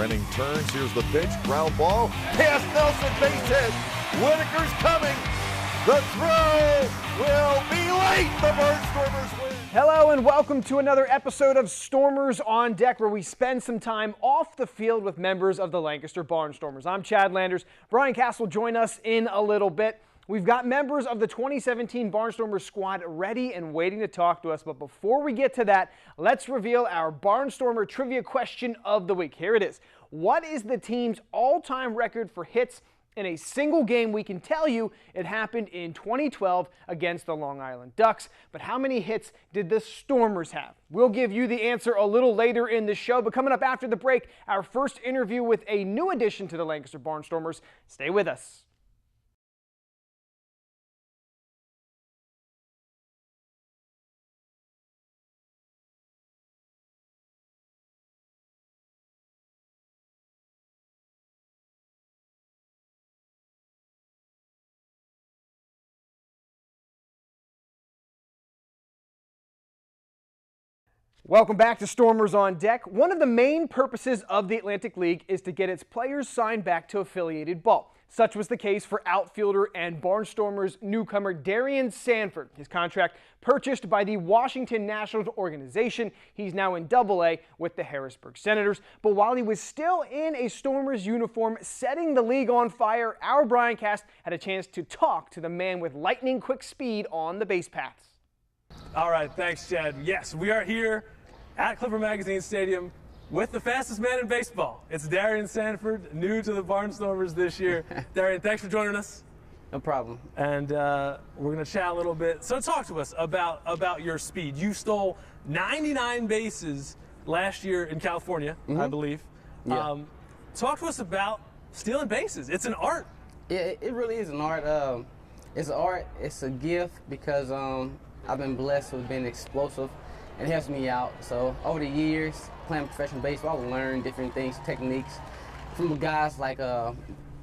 Brenning turns. Here's the pitch. Ground ball. Past Nelson. Base hit. Whitaker's coming. The throw will be late. The Barnstormers win. Hello and welcome to another episode of Stormers on Deck, where we spend some time off the field with members of the Lancaster Barnstormers. I'm Chad Landers. Brian Cass will join us in a little bit. We've got members of the 2017 Barnstormers squad ready and waiting to talk to us. But before we get to that, let's reveal our Barnstormer trivia question of the week. Here it is. What is the team's all-time record for hits in a single game? We can tell you it happened in 2012 against the Long Island Ducks. But how many hits did the Stormers have? We'll give you the answer a little later in the show. But coming up after the break, our first interview with a new addition to the Lancaster Barnstormers. Stay with us. Welcome back to Stormers on Deck. One of the main purposes of the Atlantic League is to get its players signed back to affiliated ball. Such was the case for outfielder and Barnstormers newcomer Darian Sandford. His contract purchased by the Washington Nationals organization. He's now in Double-A with the Harrisburg Senators. But while he was still in a Stormers uniform setting the league on fire, our Brian Cast had a chance to talk to the man with lightning quick speed on the base paths. All right, thanks, Chad. Yes, we are here at Clipper Magazine Stadium with the fastest man in baseball. It's Darien Sandford, new to the Barnstormers this year. Darien, thanks for joining us. No problem. And we're going to chat a little bit. So talk to us about your speed. You stole 99 bases last year in California, I believe. Yeah. Talk to us about stealing bases. It's an art. Yeah, it really is an art. It's an art. It's a gift because I've been blessed with being explosive. It helps me out. So over the years, playing professional baseball, I learned different things, techniques from guys like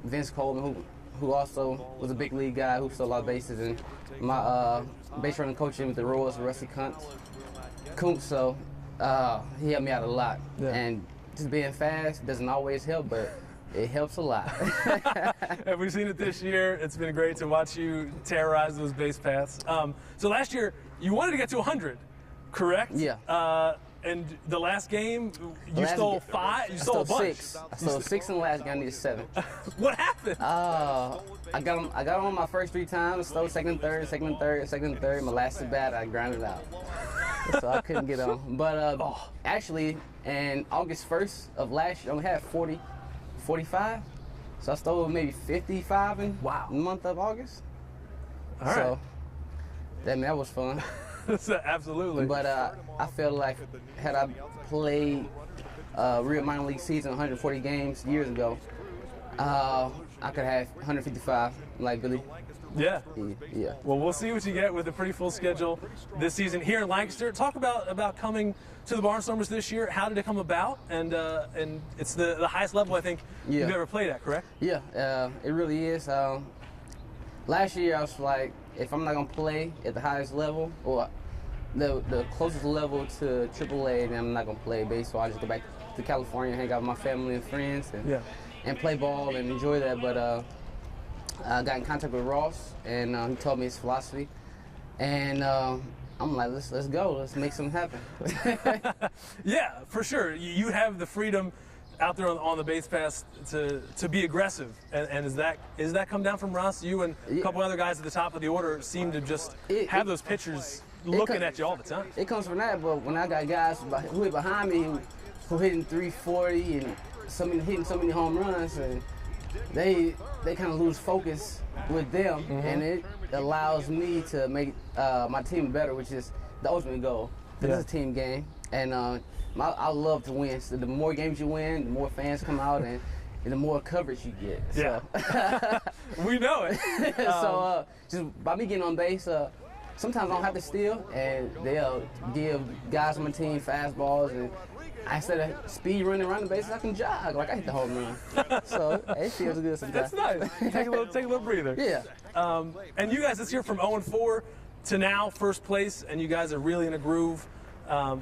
Vince Coleman, who also was a big league guy who stole a lot of bases, and my base running coach with the Royals, Rusty Kuntz. So he helped me out a lot. Yeah. And just being fast doesn't always help, but it helps a lot. And we've seen it this year. It's been great to watch you terrorize those base paths. So last year, you wanted to get to 100, correct? Yeah. And the last game, you stole 5? You stole a bunch. 6. I stole 6 in the last game. I needed 7. What happened? I got on my first 3 times. Stole second and third, second and third, second and third. My last at bat, I grounded out. So I couldn't get on. But actually, in August 1st of last year, I only had 45. So I stole maybe 55 in the month of August. All right. So that was fun. Absolutely. But I feel like had I played real minor league season, 140 games years ago, I could have 155 like Billy. Yeah. Yeah. Well, we'll see what you get with a pretty full schedule this season here in Lancaster. Talk about coming to the Barnstormers this year. How did it come about? And it's the highest level I think you've ever played at, correct? Yeah, it really is. Last year I was like, if I'm not gonna play at the highest level or the closest level to AAA, then I'm not gonna play baseball. I just go back to California, hang out with my family and friends, and play ball and enjoy that. But I got in contact with Ross, and he told me his philosophy, and I'm like, let's go, let's make something happen. Yeah, for sure. You have the freedom out there on the base paths to be aggressive, and is that come down from Ross? You and a couple other guys at the top of the order seem to just have those pitchers looking at you all the time. It comes from that, but when I got guys who hit behind me who hitting 340 and hitting so many home runs, and they kind of lose focus with them, and it allows me to make my team better, which is the ultimate goal. This is a team game, and I love to win. So the more games you win, the more fans come out, and the more coverage you get. So. Yeah, we know it. So just by me getting on base, sometimes I don't have to steal, and they'll give guys on my team fastballs, and instead of speed running around the bases, I can jog. Like I hit the home run. So it feels good sometimes. That's nice. Take a little breather. Yeah. And you guys this year from 0-4 to now first place, and you guys are really in a groove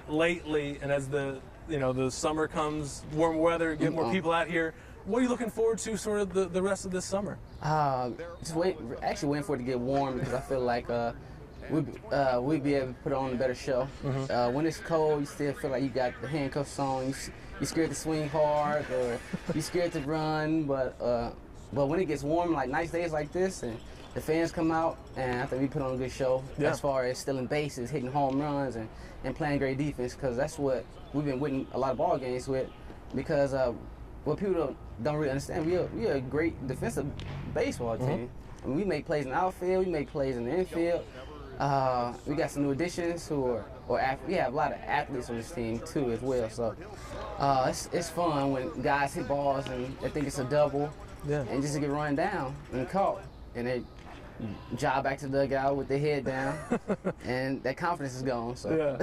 lately. And as the you know, the summer comes, warm weather, get more people out here. What are you looking forward to sort of the rest of this summer? Actually waiting for it to get warm because I feel like we'd be able to put on a better show. When it's cold, you still feel like you got the handcuffs on. You're scared to swing hard or you're scared to run. But when it gets warm, like nice days like this, and the fans come out, and I think we put on a good show as far as stealing bases, hitting home runs, and playing great defense, because that's what we've been winning a lot of ball games with. Because what people don't really understand, we are a great defensive baseball team. I mean, we make plays in the outfield, we make plays in the infield. We got some new additions we have a lot of athletes on this team too as well. So it's fun when guys hit balls and they think it's a double, and just to get run down and caught, and they jog back to the dugout with their head down, and that confidence is gone. So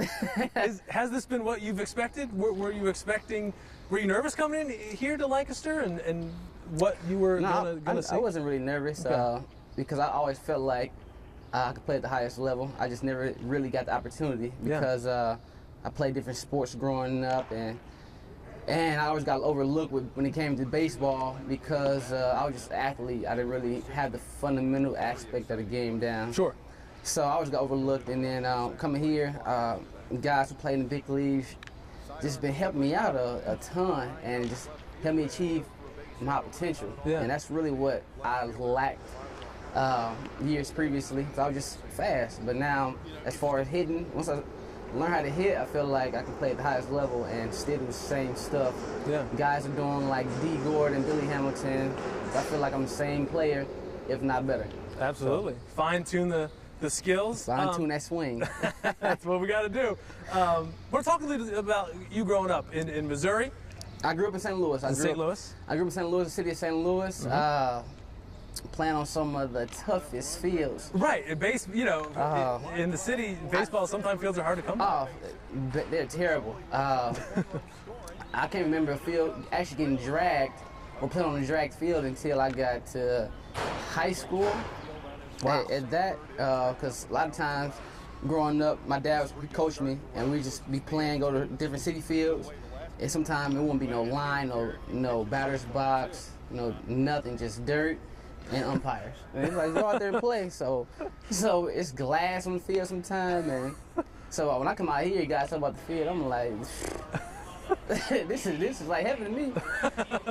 has this been what you've expected? Were you expecting? Were you nervous coming in here to Lancaster, and what you were gonna see? I wasn't really nervous because I always felt like I could play at the highest level. I just never really got the opportunity because I played different sports growing up, and I always got overlooked when it came to baseball because I was just an athlete. I didn't really have the fundamental aspect of the game down. Sure. So I always got overlooked, and then coming here, guys who play in the big leagues just been helping me out a ton and just helped me achieve my potential. And that's really what I lacked years previously. So I was just fast. But now, as far as hitting, once I learn how to hit, I feel like I can play at the highest level and still do the same stuff. Guys are doing like D. Gordon, Billy Hamilton. So I feel like I'm the same player, if not better. Absolutely. So, fine-tune the skills. Fine-tune that swing. That's what we got to do. We're talking a little bit about you growing up in Missouri. I grew up in St. Louis. I grew up in St. Louis, the city of St. Louis. Playing on some of the toughest fields. Right, in in the city, baseball, sometimes fields are hard to come by. They're terrible. I can't remember a field actually getting dragged or playing on a dragged field until I got to high school. Wow. At that, because a lot of times growing up, my dad would coach me, and we'd just be playing, go to different city fields, and sometimes it wouldn't be no line, no batter's box, nothing, just dirt and umpires. And it's like, go out there and play. So it's glass on the field sometimes, and so when I come out here, you guys talk about the field, I'm like, this is like heaven to me.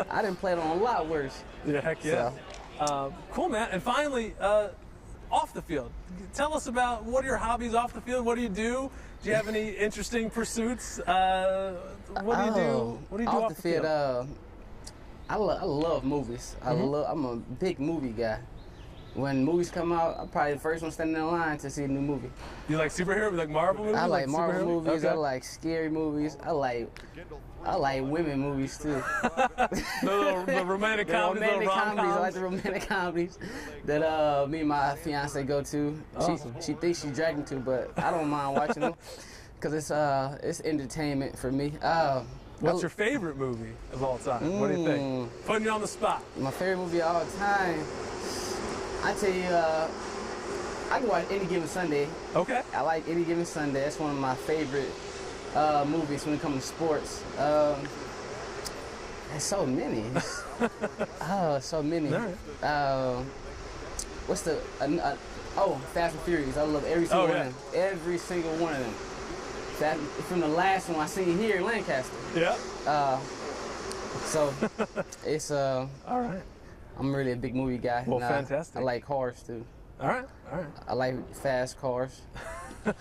I didn't play it on a lot worse. Yeah, heck yeah. So. Cool, man. And finally, off the field, tell us about what are your hobbies off the field. What do you do? Do you have any interesting pursuits? What do you do? What do you do off the field? I love movies. I'm a big movie guy. When movies come out, I'm probably the first one standing in line to see a new movie. You like superhero? You like Marvel movies? I like Marvel movies. Okay. I like scary movies. I like women movies too. the romantic comedies, I like the romantic comedies that me and my fiance go to. Awesome. She thinks she's dragging me to, but I don't mind watching them because it's entertainment for me. What's your favorite movie of all time? What do you think? Putting you on the spot. My favorite movie of all time, I tell you, I can watch Any Given Sunday. Okay. I like Any Given Sunday. That's one of my favorite movies when it comes to sports. There's so many. So many. All right. What's the? Fast and Furious. I love every single one of them. Every single one of them. From the last one I seen here in Lancaster. Yeah. So it's all right. I'm really a big movie guy. Well, fantastic. I like cars too. All right. I like fast cars.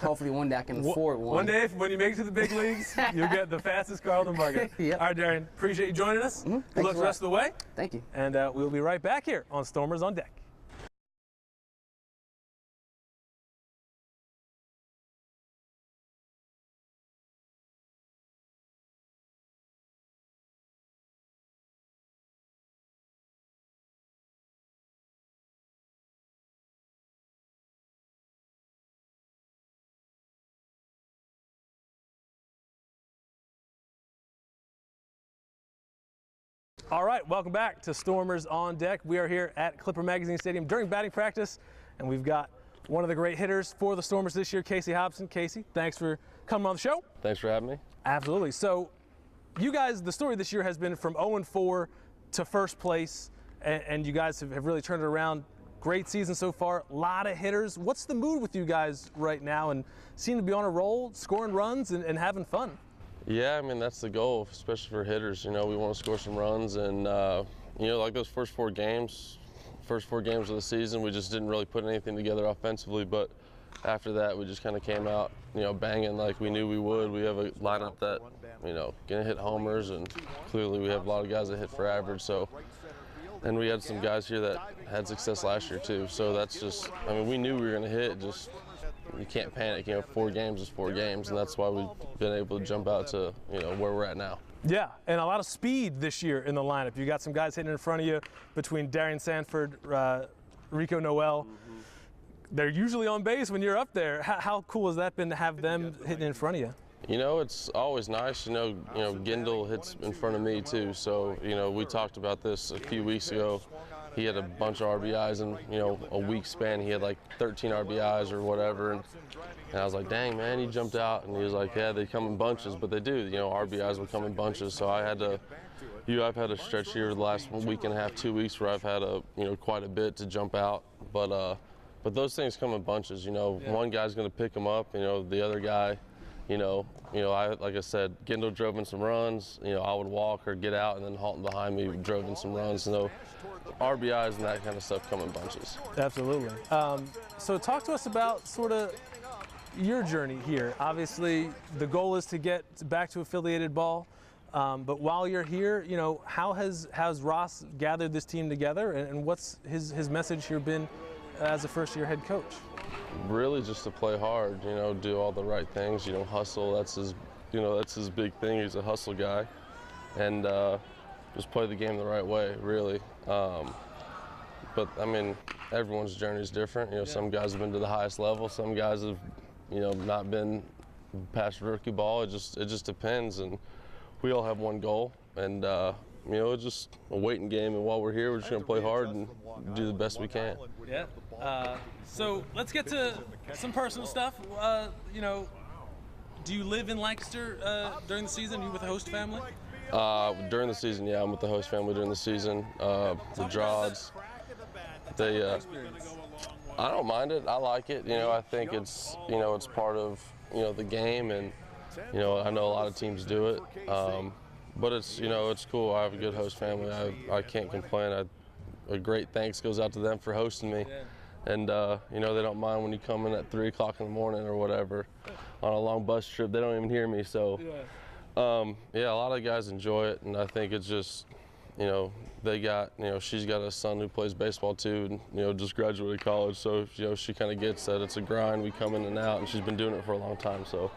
Hopefully one day I can afford one. One day, when you make it to the big leagues, you'll get the fastest car on the market. Yep. All right, Darian, appreciate you joining us. Good luck the rest of the way. Thank you. And we'll be right back here on Stormers on Deck. All right, welcome back to Stormers on Deck. We are here at Clipper Magazine Stadium during batting practice, and we've got one of the great hitters for the Stormers this year, Casey Hobson. Casey, thanks for coming on the show. Thanks for having me. Absolutely. So you guys, the story this year has been from 0-4 to first place, and you guys have really turned it around. Great season so far, a lot of hitters. What's the mood with you guys right now, and seem to be on a roll, scoring runs and having fun? Yeah, I mean, that's the goal, especially for hitters. You know, we want to score some runs, and, you know, like those first four games of the season, we just didn't really put anything together offensively, but after that, we just kind of came out, you know, banging like we knew we would. We have a lineup that, you know, gonna hit homers, and clearly we have a lot of guys that hit for average, so. And we had some guys here that had success last year too, so that's just, I mean, we knew we were gonna hit, just, you can't panic, you know, 4 games is 4 games, and that's why we've been able to jump out to, you know, where we're at now. Yeah, and a lot of speed this year in the lineup. You got some guys hitting in front of you between Darian Sandford, Rico Noel. They're usually on base when you're up there. How cool has that been to have them hitting in front of you? You know, it's always nice. You know, Gendel hits in front of me too. So, you know, we talked about this a few weeks ago. He had a bunch of RBIs in, you know, a week span. He had like 13 RBIs or whatever. And I was like, dang, man, he jumped out. And he was like, yeah, they come in bunches, but they do. You know, RBIs will come in bunches. So I had to, I've had a stretch here the last week and a half, 2 weeks where I've had quite a bit to jump out. But those things come in bunches. You know, one guy's going to pick them up. You know, the other guy. Like I said, Gendel drove in some runs. You know, I would walk or get out, and then Halton behind me drove in some runs. So RBIs and that kind of stuff come in bunches. Absolutely. So talk to us about sort of your journey here. Obviously, the goal is to get back to affiliated ball. But while you're here, you know, how has Ross gathered this team together, and what's his message here been as a first-year head coach? Really just to play hard, you know, do all the right things, you know, hustle. That's his big thing. He's a hustle guy, and just play the game the right way, really. But I mean, everyone's journey is different. You know, some guys have been to the highest level, some guys have, you know, not been past rookie ball. It just depends, and we all have one goal, and you know, it's just a waiting game, and while we're here, we're just gonna play hard and do the best we can. Yeah. So let's get to some personal stuff. You know, do you live in Lancaster during the season? Are you with the host family? During the season, yeah, I'm with the host family during the season. The Drods, I don't mind it. I like it. You know, I think it's, you know, it's part of, you know, the game, and, you know, I know a lot of teams do it. But it's, you know, it's cool. I have a good host family. I can't complain. A great thanks goes out to them for hosting me. And, you know, they don't mind when you come in at 3 o'clock in the morning or whatever on a long bus trip. They don't even hear me. So, yeah, a lot of guys enjoy it. And I think it's just, you know, she's got a son who plays baseball too, and, you know, just graduated college. So, you know, she kind of gets that it's a grind. We come in and out, and she's been doing it for a long time. So,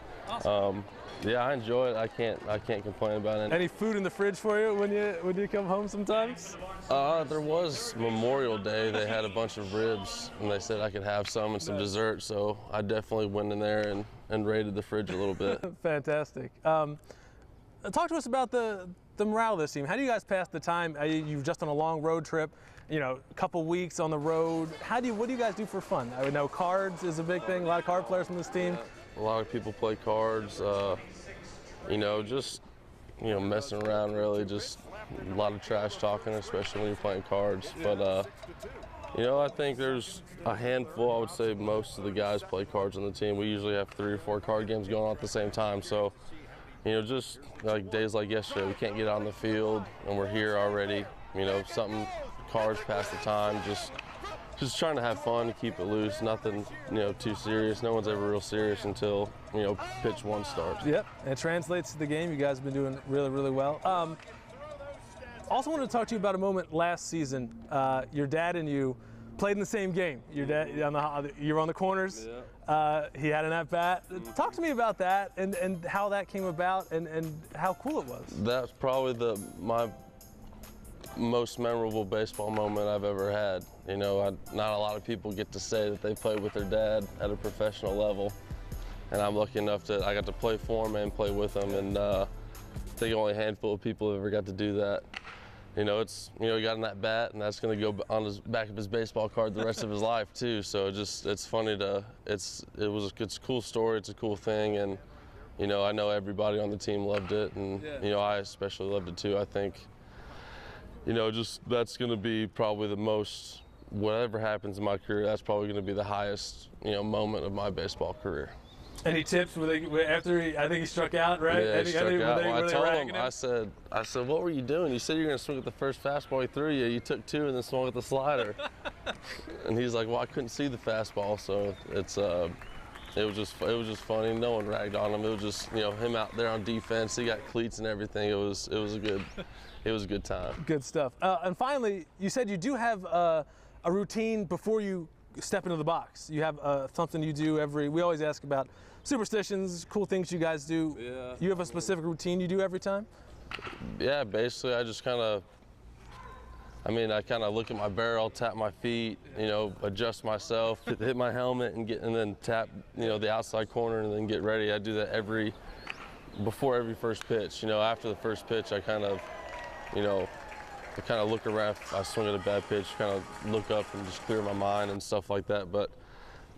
yeah, I enjoy it. I can't complain about it. Any food in the fridge for you when you come home sometimes? There was Memorial Day. They had a bunch of ribs, and they said I could have some and some dessert. So I definitely went in there and raided the fridge a little bit. Fantastic. Talk to us about the morale of this team. How do you guys pass the time? You've just on a long road trip. You know, a couple weeks on the road. What do you guys do for fun? I know cards is a big thing. A lot of card players from this team. A lot of people play cards, you know, just, you know, messing around, really, just a lot of trash talking, especially when you're playing cards. But, you know, I think there's a handful. I would say most of the guys play cards on the team. We usually have 3 or 4 card games going on at the same time. So, you know, just like days like yesterday, we can't get on the field, and we're here already. You know, cards pass the time, just trying to have fun, keep it loose, nothing, you know, too serious. No one's ever real serious until, you know, pitch 1 starts. Yep, it translates to the game. You guys have been doing really, really well. Also wanted to talk to you about a moment last season. Your dad and you played in the same game. Your dad, you were on the corners. Yeah. He had an at-bat. Talk to me about that and how that came about and how cool it was. That's probably my most memorable baseball moment I've ever had. You know, not a lot of people get to say that they played with their dad at a professional level, and I'm lucky enough that I got to play for him and play with him, and I think only a handful of people have ever got to do that. You know, he got in that bat, and that's going to go on his back of his baseball card the rest of his life too. So it's funny it's a cool story. It's a cool thing, and You know, I know everybody on the team loved it, and you know, I especially loved it too. I think, you know, just that's going to be probably the most, whatever happens in my career, that's probably going to be the highest, you know, moment of my baseball career. Any tips after I think he struck out, right? Yeah, he struck out. Well, I told him, him? I said, what were you doing? You said you were going to swing at the first fastball he threw you. You took 2 and then swung at the slider. And he's like, well, I couldn't see the fastball, so it was just funny. No one ragged on him. It was just, you know, him out there on defense. He got cleats and everything. It was a good time. Good stuff. And finally, you said you do have a routine before you step into the box. You have something you do we always ask about superstitions, cool things you guys do. Yeah. You have a specific routine you do every time? Yeah, basically I just kind of look at my barrel, tap my feet, you know, adjust myself, hit my helmet and then tap, you know, the outside corner and then get ready. I do that before every first pitch. You know, after the first pitch, I kind of look around. If I swing at a bad pitch, kind of look up and just clear my mind and stuff like that. But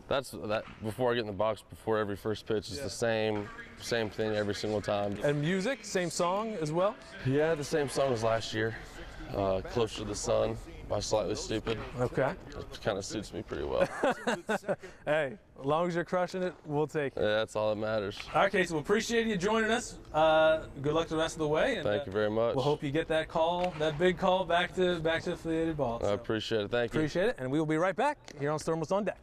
that's before I get in the box, before every first pitch is the same thing every single time. And music, same song as well? Yeah, the same song as last year. Closer to the Sun by Slightly Stupid. Okay. It kind of suits me pretty well. Hey, as long as you're crushing it, we'll take it. Yeah, that's all that matters. All right, Casey, we appreciate you joining us. Good luck the rest of the way. And, thank you very much. We'll hope you get that big call back to affiliated ball. I appreciate it. Thank you. Appreciate it, and we will be right back here on Stormers on Deck.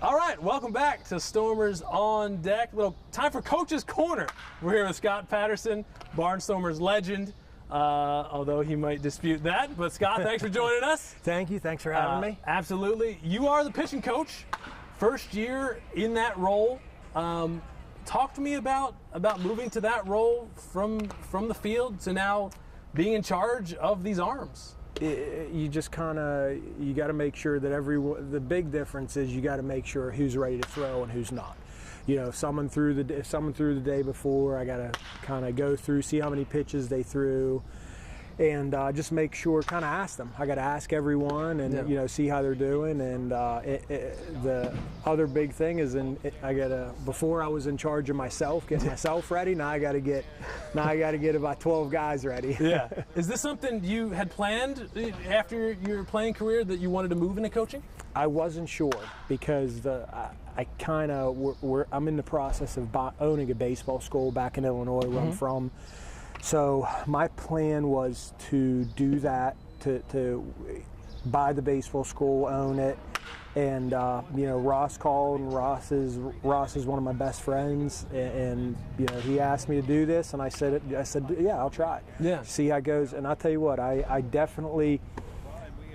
All right, welcome back to Stormers on Deck. Little time for Coach's Corner. We're here with Scott Patterson, Barnstormers legend, although he might dispute that. But Scott, thanks for joining us. Thank you. Thanks for having me. Absolutely. You are the pitching coach, first year in that role. Talk to me about moving to that role from the field to now being in charge of these arms. You just you got to make sure that the big difference is you got to make sure who's ready to throw and who's not. You know, if someone threw the day before, I got to kind of go through, see how many pitches they threw, and just make sure, kind of ask them. I got to ask everyone and you know, see how they're doing. And the other big thing is, before I was in charge of myself, getting myself ready. Now I got to get about 12 guys ready. Yeah. Is this something you had planned after your playing career, that you wanted to move into coaching? I wasn't sure because I'm in the process of owning a baseball school back in Illinois, where I'm from. So my plan was to do that, to buy the baseball school, own it, and you know, Ross called, and Ross is one of my best friends, and you know, he asked me to do this, and I said yeah, I'll try it. Yeah. See how it goes, and I'll tell you what, I definitely.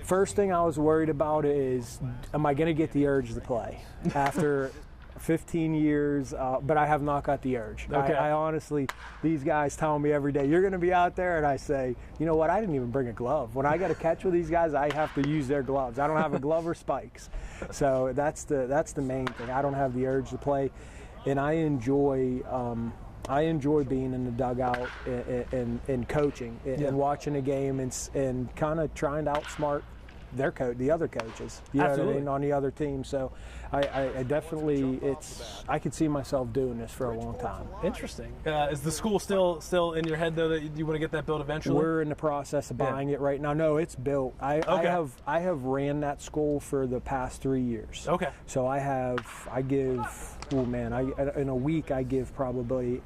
First thing I was worried about is, am I going to get the urge to play after 15 years, but I have not got the urge. Okay. I honestly, these guys tell me every day, you're going to be out there, and I say, you know what, I didn't even bring a glove. When I got to catch with these guys, I have to use their gloves. I don't have a glove or spikes. So that's the main thing. I don't have the urge to play, and I enjoy being in the dugout and coaching and watching a game and kind of trying to outsmart the other coaches, you know what I mean, on the other team. So I definitely, I could see myself doing this for a long time. Interesting. Is the school still in your head, though, that you want to get that built eventually? We're in the process of buying it right now. No, it's built. I have ran that school for the past 3 years. Okay. So in a week I give probably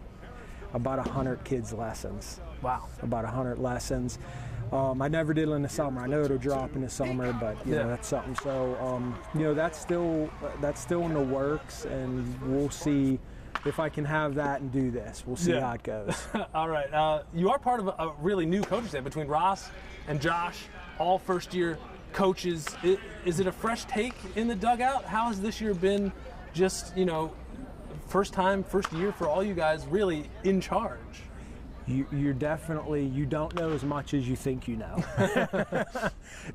about 100 kids lessons. Wow. About 100 lessons. I never did in the summer. I know it'll drop in the summer, but you know, that's something. So you know, that's still in the works, and we'll see if I can have that and do this. We'll see how it goes. All right. You are part of a really new coaching staff between Ross and Josh, all first-year coaches. Is it a fresh take in the dugout? How has this year been? Just, you know, first year for all you guys really in charge? you're definitely, you don't know as much as you think you know.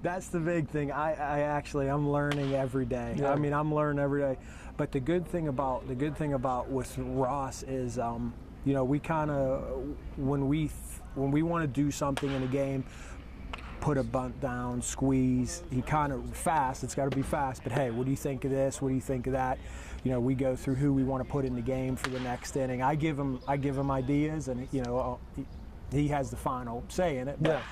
That's the big thing. I'm learning every day. Yeah. I mean, I'm learning every day. But the good thing about with Ross is, you know, we kind of, when we want to do something in a game, put a bunt down, squeeze, he kind of fast, it's got to be fast, but hey, what do you think of this? What do you think of that? You know, we go through who we want to put in the game for the next inning. I give him ideas, and, you know, he has the final say in it. But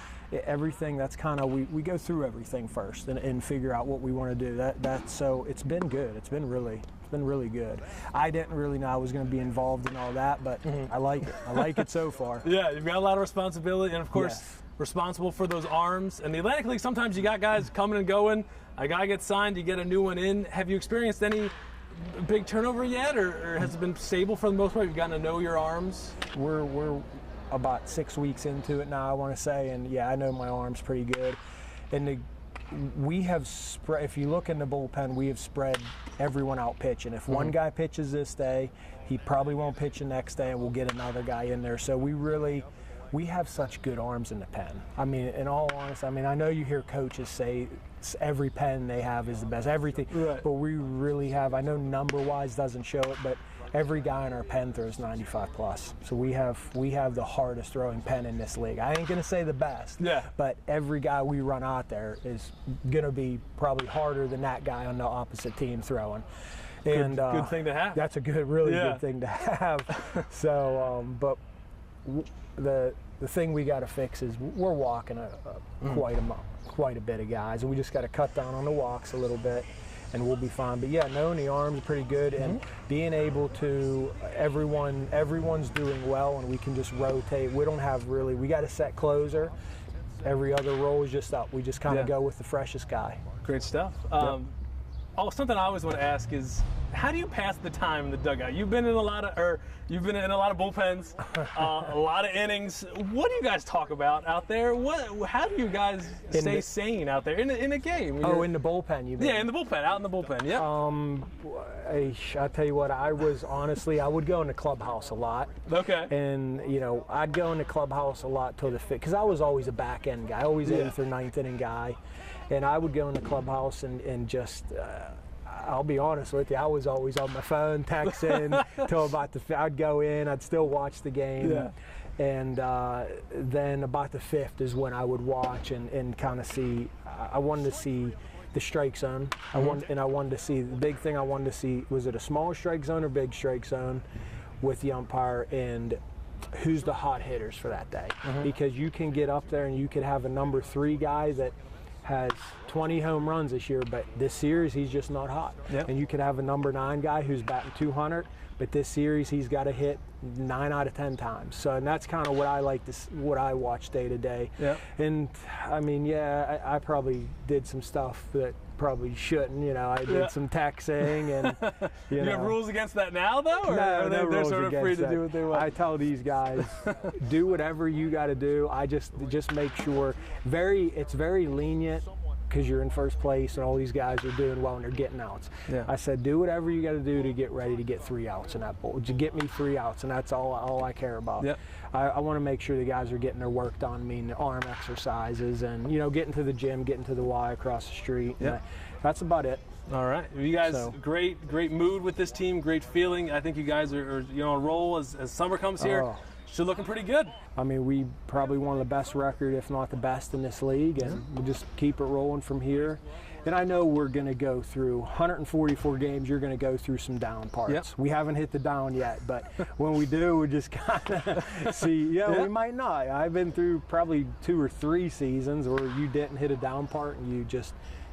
everything, that's kind of, we go through everything first and figure out what we want to do. That's so it's been good. It's been really good. I didn't really know I was going to be involved in all that, but I like it. I like it so far. Yeah, you've got a lot of responsibility, and of course, Yes. responsible for those arms. And the Atlantic League, sometimes you got guys coming and going. A guy gets signed, you get a new one in. Have you experienced any big turnover yet, or has it been stable for the most part? You've gotten to know your arms? We're about 6 weeks into it now, I want to say, and yeah, I know my arm's pretty good. And we have spread, if you look in the bullpen, we have spread everyone out pitching. If one guy pitches this day, he probably won't pitch the next day, and we'll get another guy in there. So we have such good arms in the pen. I mean, in all honesty, I mean, I know you hear coaches say every pen they have is the best, everything, Right. but we really have, I know number-wise doesn't show it, but every guy in our pen throws 95 plus. So we have the hardest throwing pen in this league. I ain't gonna say the best, but every guy we run out there is gonna be probably harder than that guy on the opposite team throwing. And good thing to have. That's a really good thing to have. So, but the thing we got to fix is we're walking quite a bit of guys, and we just got to cut down on the walks a little bit, and we'll be fine. But yeah, knowing the arms are pretty good, and being able to, everyone's doing well, and we can just rotate. We don't have really, we got a set closer. Every other role is just up. We just kind of go with the freshest guy. Great stuff. Something I always want to ask is, how do you pass the time in the dugout? You've been in a lot of bullpens, a lot of innings. What do you guys talk about out there? How do you guys stay sane out there in a game? In the bullpen, you mean? Yeah, in the bullpen, out in the bullpen. Yeah. I tell you what, I would go in the clubhouse a lot. Okay. And, you know, I'd go in the clubhouse a lot till the fifth, because I was always a back end guy, always 8th or 9th inning guy. And I would go in the clubhouse and just, I'll be honest with you, I was always on my phone texting till about I'd go in, I'd still watch the game. Yeah. And then about the 5th is when I would watch and kind of see, I wanted to see the strike zone. I wanted to see, the big thing I wanted to see, was it a small strike zone or big strike zone with the umpire, and who's the hot hitters for that day. Because you can get up there and you could have a number 3 guy that has 20 home runs this year, but this series he's just not hot. Yep. And you could have a number 9 guy who's batting 200, but this series he's got to hit 9 out of 10 times. So, and that's kind of what I like what I watch day to day. Yep. And I mean, yeah, I probably did some stuff that probably shouldn't. You know, I did some texting, and you know. have rules against that now, though, or No, are no they're rules sort of free against to that. do what they want? I tell these guys, do whatever you got to do. I just make sure. It's very lenient, because you're in first place and all these guys are doing well and they're getting outs. Yeah. I said, do whatever you got to do to get ready to get 3 outs in that bowl. To get me 3 outs, and that's all I care about. Yep. I want to make sure the guys are getting their work done, meaning arm exercises, and, you know, getting to the gym, getting to the Y across the street. Yep. That's about it. All right, you guys, great mood with this team, great feeling. I think you guys are on a roll as summer comes here. Oh. Still looking pretty good. I mean, we probably one of the best record, if not the best in this league, and we'll just keep it rolling from here. And I know we're going to go through 144 games. You're going to go through some down parts. Yep. We haven't hit the down yet, but when we do, we just kind of see. We might not. I've been through probably 2 or 3 seasons where you didn't hit a down part, and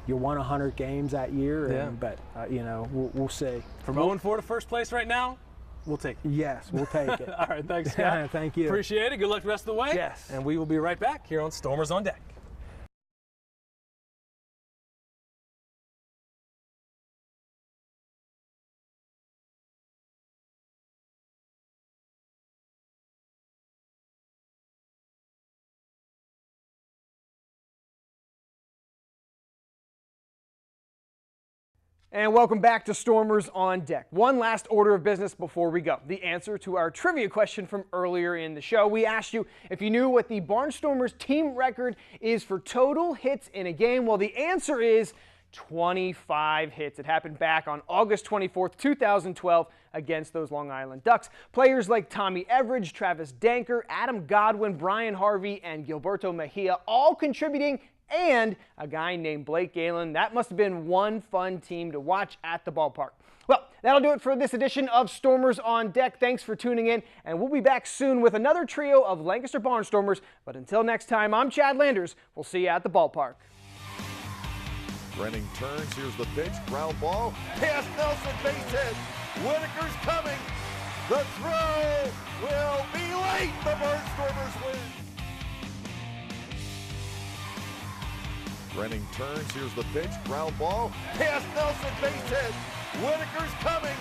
you won 100 games that year. And, but you know, we'll see. From 0-4 to first place right now. We'll take it. Yes, we'll take it. All right, thanks, Scott. Thank you. Appreciate it. Good luck the rest of the way. Yes. And we will be right back here on Stormers on Deck. And welcome back to Stormers on Deck. One last order of business before we go. The answer to our trivia question from earlier in the show. We asked you if you knew what the Barnstormers team record is for total hits in a game. Well, the answer is 25 hits. It happened back on August 24th, 2012 against those Long Island Ducks. Players like Tommy Everidge, Travis Danker, Adam Godwin, Brian Harvey, and Gilberto Mejia all contributing, and a guy named Blake Galen. That must have been one fun team to watch at the ballpark. Well, that'll do it for this edition of Stormers on Deck. Thanks for tuning in, and we'll be back soon with another trio of Lancaster Barnstormers. But until next time, I'm Chad Landers. We'll see you at the ballpark. Brenning turns, here's the pitch, ground ball, past Nelson, base hit. Whitaker's coming. The throw will be late. The Barnstormers win. Brenning turns, here's the pitch, ground ball, past Nelson, base hit. Whitaker's coming.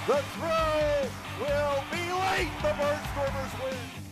The throw will be late. The Barnstormers win.